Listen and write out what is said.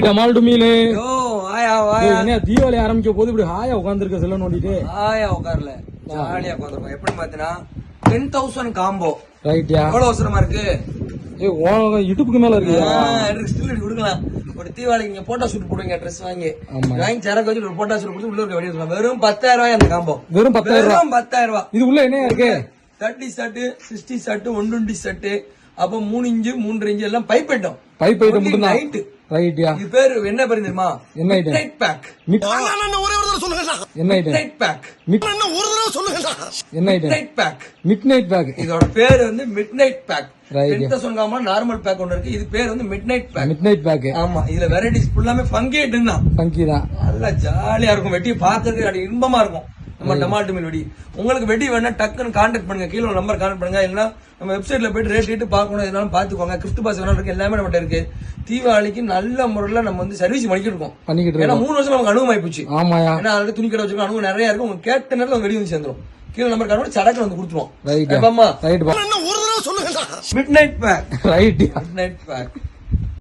டமால் டுமீலு. யோ ஆயா வாயா. என்ன தீபாவளி ஆரம்பிக்க போது இப்படி ஹாயா உட்காந்துருக்க செல்ல நோண்டிட்டு. ஆயா உட்கார்ல ஜாலியா உட்காந்துருக்கோம். எப்படி பாத்தீங்கன்னா 10,000 காம்போ. ரைட்யா. எவ்வளவு அவசரமா இருக்கு. யூடியூப்க்கு மேல இருக்கு. ஸ்டில் கொடுக்கலாம். ஒரு தீபாவளிக்கு நீங்க போட்டோ ஷூட் போடுவீங்க ட்ரெஸ் வாங்கி சரக்கு வச்சு ஒரு போட்டோ ஷூட் கொடுத்து உள்ள இருக்க வெளியே வெறும் 10,000 ரூபாய் அந்த காம்போ. வெறும் 10,000 ரூபாய். இது உள்ள என்ன இருக்கு? 30 ஷர்ட் 60 ஷர்ட் 120 ஷர்ட் அப்ப 3 இன்ச்சு 3 இன்ச்சு எல்லாம் பைப் ஐட்டம். பைப் ஐட்டம் மட்டும் ரைட். ரைட்யா. இது பேர் என்ன பேர் தெரியுமா? என்ன ஐட்டம்? Midnight back. ஒரே ஒரு தடவை சொல்லுங்க. என்ன ஐட்டம்? Midnight back. ஒரு தடவை சொல்லுங்க. என்ன item? Midnight pack. Midnight pack. இதோட பேர் வந்து midnight pack. 10,000 combo normal pack ஒன்னு இருக்கு. இது பேர் வந்து மிட்நைட் பேக். Midnight back. ஆமா. இதுல வெரைட்டிஸ் ஃபுல்லாமே ஃபங்கி ஐட்டம் தான். ஃபங்கி தான். நல்லா ஜாலியா இருக்கும். வெட்டி பாக்குறதுக்கு இன்பமா இருக்கும். நம்ம டமால்டு மீல் வெடி. உங்களுக்கு வெடி வேணா டக்குன்னு கான்டாக்ட் பண்ணுங்க. கீழே நம்பர் கான்டாக்ட் பண்ணுங்க. இல்லைன்னா நம்ம வெப்சைட்ல போயிட்டு ரேட் பார்க்கணும். எதுனாலும் பாத்துக்கோங்க. கிஃப்ட் பாஸ் வேணாலும் இருக்கு. எல்லாமே நம்ம இருக்கு. தீபாவளிக்கு நல்ல முறையில நம்ம வந்து சர்வீஸ் பண்ணிக்கிட்டு இருக்கோம். ஏன்னா 3 வருஷம் நமக்கு அனுபவம் ஆயிப்போச்சு. ஆமாயா. ஏன்னா அதுக்கு துணி கடை வச்சிருக்கோம். அனுபவம் நிறைய இருக்கும். உங்க கேட்ட நேரத்தில் வெடி வந்து சேர்ந்துரும். கீழே நம்பர் கான்டாக்ட் சடக்கு வந்து கொடுத்துருவோம். Midnight pack. ரைட்.